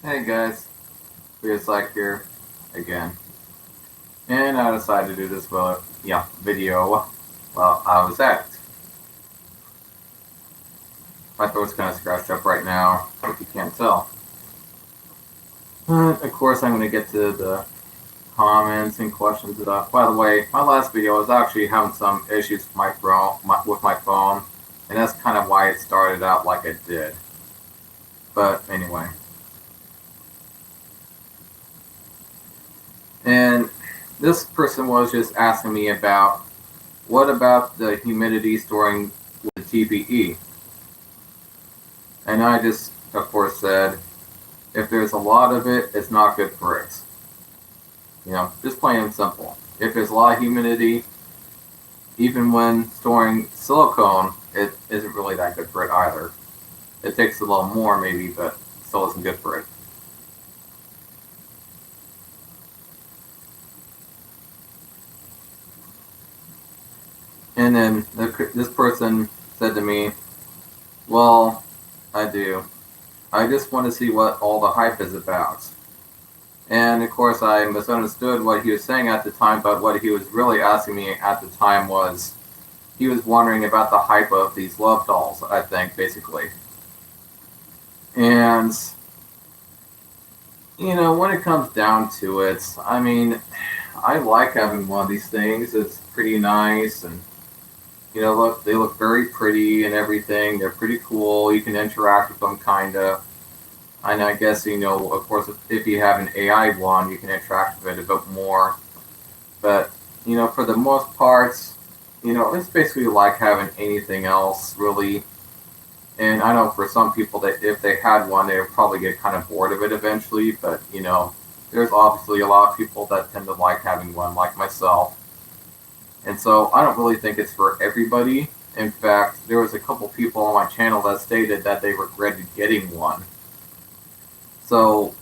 Hey guys, pt16 here again, and I decided to do this video while I was at it. My throat's kind of scratched up right now, if you can't tell. Of course, I'm going to get to the comments and questions and stuff. By the way, my last video was actually having some issues with my phone, and that's kind of why it started out like it did. But anyway. And this person was just asking me about, what about the humidity storing with TPE? And I just, of course, said, if there's a lot of it, it's not good for it. You know, just plain and simple. If there's a lot of humidity, even when storing silicone, it isn't really that good for it either. It takes a little more maybe, but still isn't good for it. And then this person said to me, well, I do. I just want to see what all the hype is about. And of course, I misunderstood what he was saying at the time, but what he was really asking me at the time was, he was wondering about the hype of these love dolls, I think, basically. And, you know, when it comes down to it, I mean, I like having one of these things. It's pretty nice, and, you know, they look very pretty and everything. They're pretty cool. You can interact with them, kind of. And I guess, you know, of course, if you have an AI one, you can interact with it a bit more. But, you know, for the most parts, you know, it's basically like having anything else, really. And I know for some people that if they had one, they would probably get kind of bored of it eventually. But, you know, there's obviously a lot of people that tend to like having one, like myself. And so I don't really think it's for everybody. In fact, there was a couple people on my channel that stated that they regretted getting one. So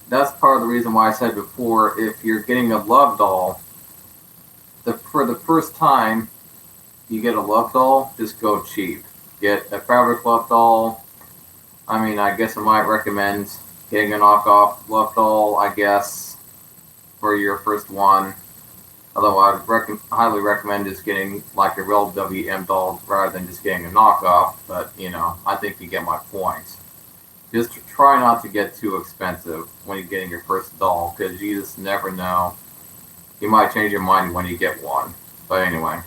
that's part of the reason why I said before, if you're getting a love doll, for the first time you get a love doll, just go cheap. Get a fabric love doll. I mean, I guess I might recommend getting a knockoff love doll, I guess, for your first one. Although I'd highly recommend just getting like a real WM doll rather than just getting a knockoff. But, you know, I think you get my point. Just try not to get too expensive when you're getting your first doll, because you just never know. You might change your mind when you get one. But anyway.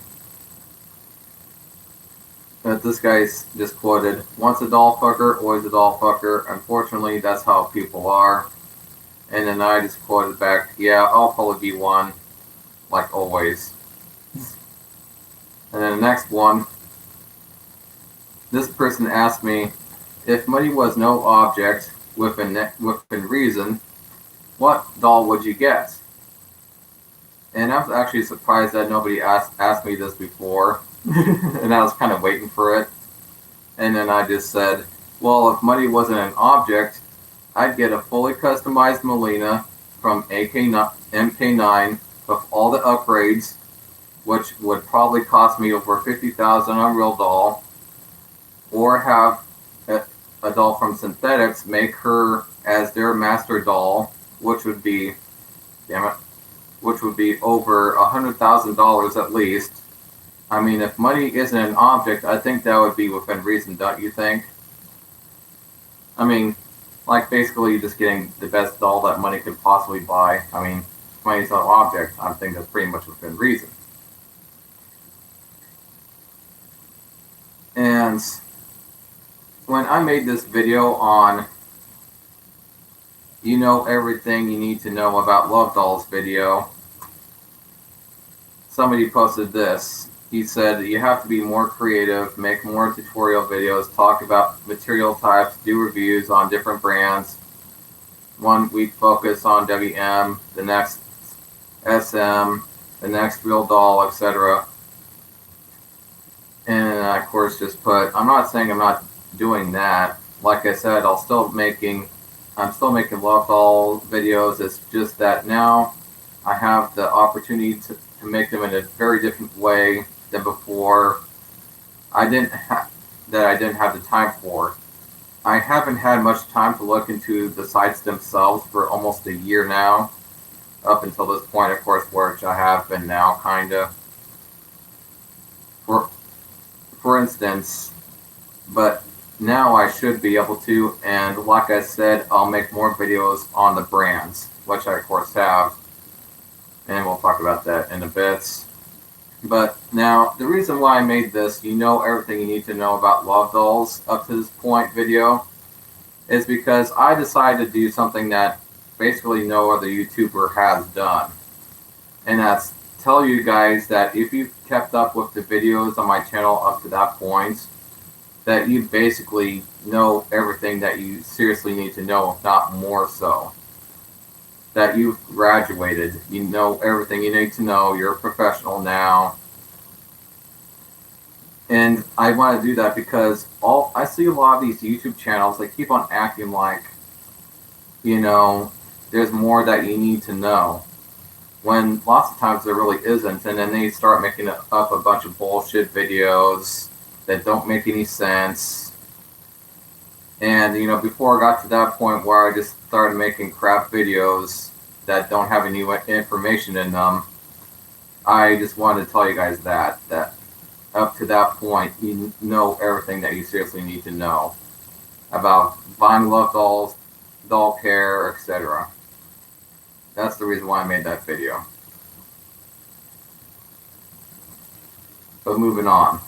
This guy's just quoted, once a doll fucker, always a doll fucker. Unfortunately, that's how people are. And then I just quoted back, yeah, I'll probably be one, like always. And then the next one, this person asked me, if money was no object within reason, what doll would you get? And I was actually surprised that nobody asked me this before, and I was kind of waiting for it. And then I just said, well, if money wasn't an object, I'd get a fully customized Melina from MK9 with all the upgrades, which would probably cost me over $50,000 on Real Doll, or have a doll from Synthetics make her as their master doll, which would be, which would be over $100,000 at least. I mean, if money isn't an object, I think that would be within reason, don't you think? I mean, like basically just getting the best doll that money could possibly buy. I mean, if money's not an object, I think that's pretty much within reason. And when I made this video on, you know everything you need to know about love dolls video, somebody posted this. He said, you have to be more creative, make more tutorial videos, talk about material types, do reviews on different brands. 1 week focus on WM, the next SM, the next Real Doll, etc. And I, of course, just put, I'm not saying I'm not doing that. Like I said, I'm still making love doll videos. It's just that now I have the opportunity to make them in a very different way than before. I didn't have the time for. I haven't had much time to look into the sites themselves for almost a year now, up until this point, of course, which I have been now, kinda. For for instance, but now I should be able to, and like I said, I'll make more videos on the brands, which I of course have, and we'll talk about that in a bit. But now, the reason why I made this, you know everything you need to know about love dolls up to this point video, is because I decided to do something that basically no other YouTuber has done. And that's tell you guys that if you've kept up with the videos on my channel up to that point, that you basically know everything that you seriously need to know, if not more so. That you've graduated, you know everything you need to know, you're a professional now. And I want to do that because I see a lot of these YouTube channels, they keep on acting like, you know, there's more that you need to know, when lots of times there really isn't. And then they start making up a bunch of bullshit videos that don't make any sense. And, you know, before I got to that point where I just started making crap videos that don't have any information in them, I just wanted to tell you guys that up to that point, you know everything that you seriously need to know about buying love dolls, doll care, etc. That's the reason why I made that video. But moving on.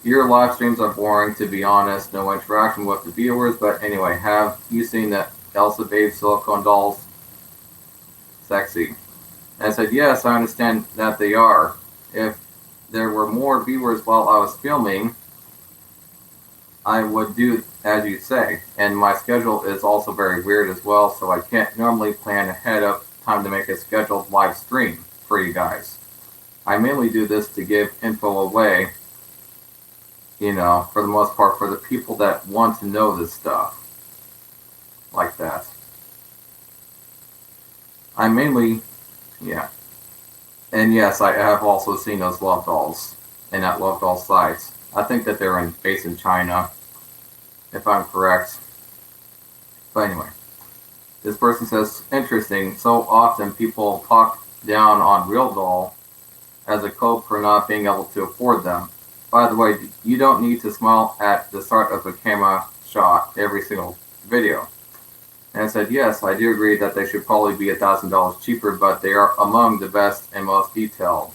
Your live streams are boring, to be honest. No interaction with the viewers. But anyway, have you seen the Elsa Babe silicone dolls? Sexy. And I said, yes, I understand that they are. If there were more viewers while I was filming, I would do as you say. And my schedule is also very weird as well, so I can't normally plan ahead of time to make a scheduled live stream for you guys. I mainly do this to give info away, you know, for the most part, for the people that want to know this stuff. Like that. I mainly, yeah. And yes, I have also seen those love dolls in that love doll site. I think that they're based in China, if I'm correct. But anyway, this person says, interesting, so often people talk down on real doll as a cope for not being able to afford them. By the way, you don't need to smile at the start of a camera shot every single video. And I said, yes, I do agree that they should probably be $1,000 cheaper, but they are among the best and most detailed.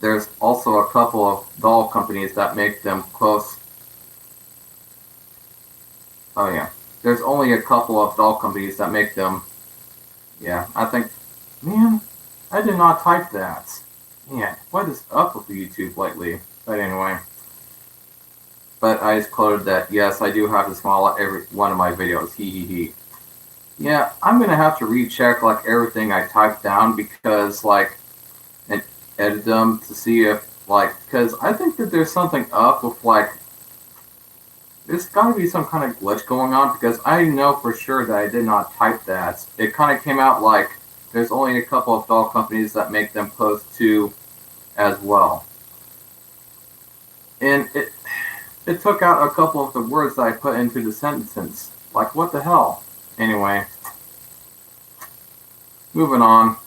There's also a couple of doll companies that make them close. Oh yeah. There's only a couple of doll companies that make them. Yeah, I think, man, I did not type that. Man, what is up with YouTube lately? But anyway. But I just quoted that, yes, I do have to smile at every one of my videos. Hee hee hee. Yeah, I'm going to have to recheck, like, everything I typed down because, like, and edit them to see if, like, because I think that there's something up with, like, there's got to be some kind of glitch going on because I know for sure that I did not type that. It kind of came out like there's only a couple of doll companies that make them close to as well. And it took out a couple of the words that I put into the sentence. Like, what the hell? Anyway. Moving on.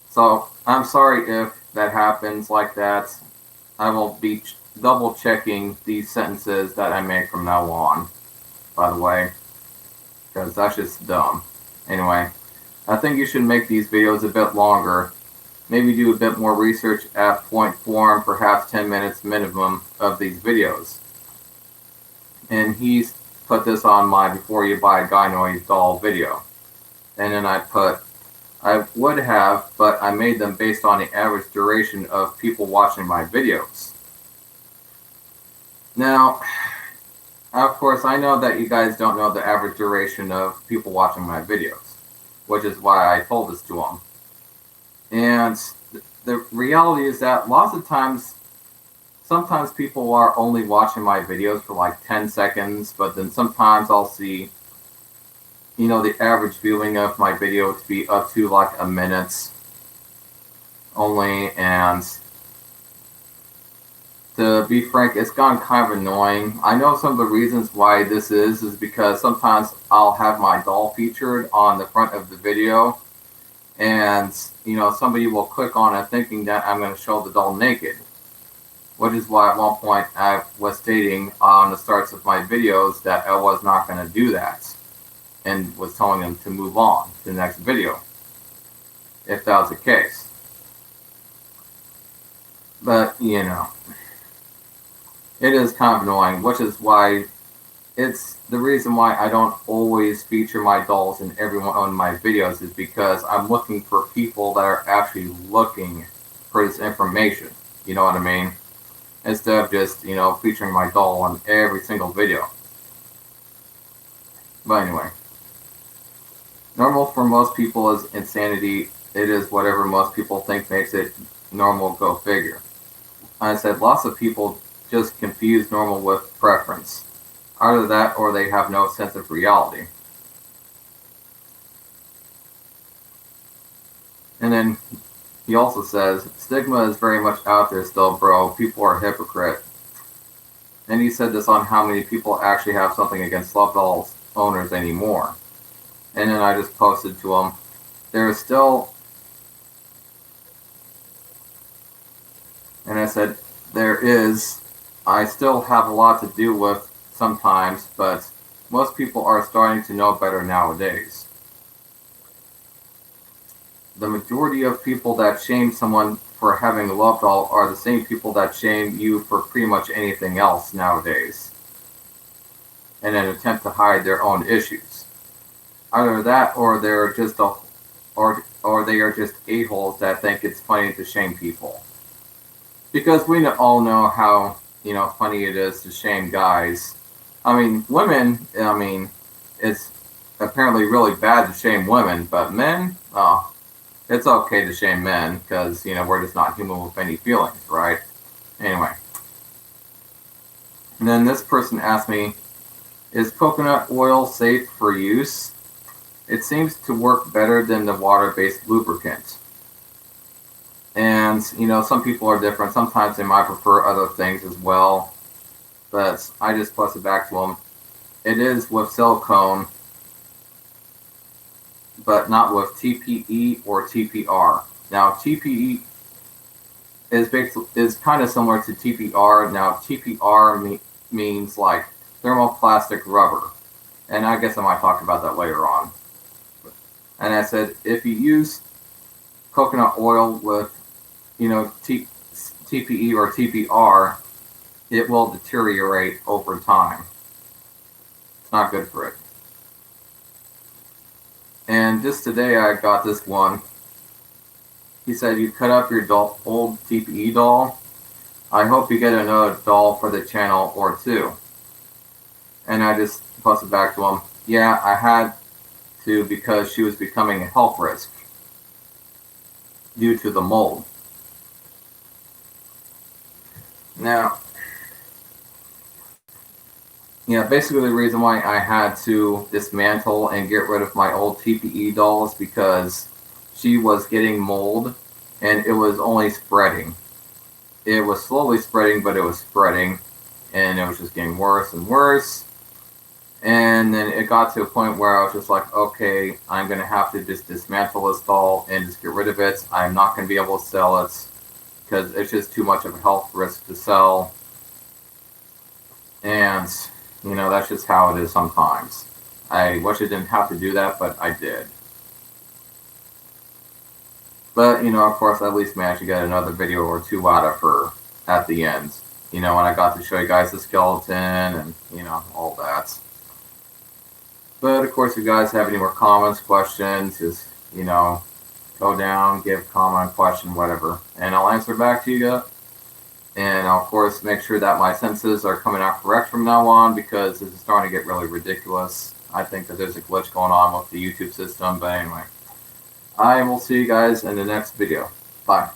So, I'm sorry if that happens like that. I will be double checking these sentences that I make from now on, by the way. Because that's just dumb. Anyway, I think you should make these videos a bit longer. Maybe do a bit more research at point form, perhaps 10 minutes minimum of these videos. And he's put this on my before you buy a gynoid doll video. And then I put, I would have, but I made them based on the average duration of people watching my videos. Now, of course, I know that you guys don't know the average duration of people watching my videos, which is why I told this to them. And the reality is that lots of times, sometimes people are only watching my videos for like 10 seconds, but then sometimes I'll see, you know, the average viewing of my video to be up to like a minute only. And to be frank, it's gotten kind of annoying. I know some of the reasons why this is because sometimes I'll have my doll featured on the front of the video, and somebody will click on it thinking that I'm going to show the doll naked, which is why at one point I was stating on the starts of my videos that I was not going to do that, and was telling them to move on to the next video if that was the case. But it is kind of annoying, which is why it's the reason why I don't always feature my dolls in every one of my videos, is because I'm looking for people that are actually looking for this information. You know what I mean? Instead of just, featuring my doll on every single video. But anyway, normal for most people is insanity. It is whatever most people think makes it normal, go figure. I said lots of people just confuse normal with preference. Either that or they have no sense of reality. And then he also says, stigma is very much out there still, bro. People are hypocrite. And he said this on how many people actually have something against love dolls owners anymore. And then I just posted to him, there is still, and I said, I still have a lot to do with sometimes, but most people are starting to know better nowadays. The majority of people that shame someone for having a love doll are the same people that shame you for pretty much anything else nowadays, in an attempt to hide their own issues. Either that, or they're just or they are just a-holes that think it's funny to shame people. Because we all know how funny it is to shame guys. I mean, women. I mean, it's apparently really bad to shame women, but men, it's okay to shame men because we're just not human with any feelings, right? Anyway, and then this person asked me, is coconut oil safe for use? It seems to work better than the water-based lubricant. And some people are different. Sometimes they might prefer other things as well. But I just posted back to them. It is with silicone, but not with TPE or TPR. Now TPE is kind of similar to TPR. Now TPR means like thermoplastic rubber, and I guess I might talk about that later on. And I said if you use coconut oil with TPE or TPR, it will deteriorate over time. It's not good for it. And just today I got this one. He said, you cut up your old TPE doll. I hope you get another doll for the channel or two. And I just posted back to him, yeah, I had to because she was becoming a health risk due to the mold. Now, basically the reason why I had to dismantle and get rid of my old TPE doll is because she was getting mold and it was only spreading. It was slowly spreading, but it was spreading, and it was just getting worse and worse. And then it got to a point where I was just like, okay, I'm going to have to just dismantle this doll and just get rid of it. I'm not going to be able to sell it because it's just too much of a health risk to sell. And that's just how it is sometimes. I wish I didn't have to do that, but I did. But, of course, I at least managed to get another video or two out of her at the end. When I got to show you guys the skeleton and, all that. But, of course, if you guys have any more comments, questions, just, go down, give comment, question, whatever. And I'll answer back to you. And I'll, of course, make sure that my sentences are coming out correct from now on, because this is starting to get really ridiculous. I think that there's a glitch going on with the YouTube system, but anyway. I will see you guys in the next video. Bye.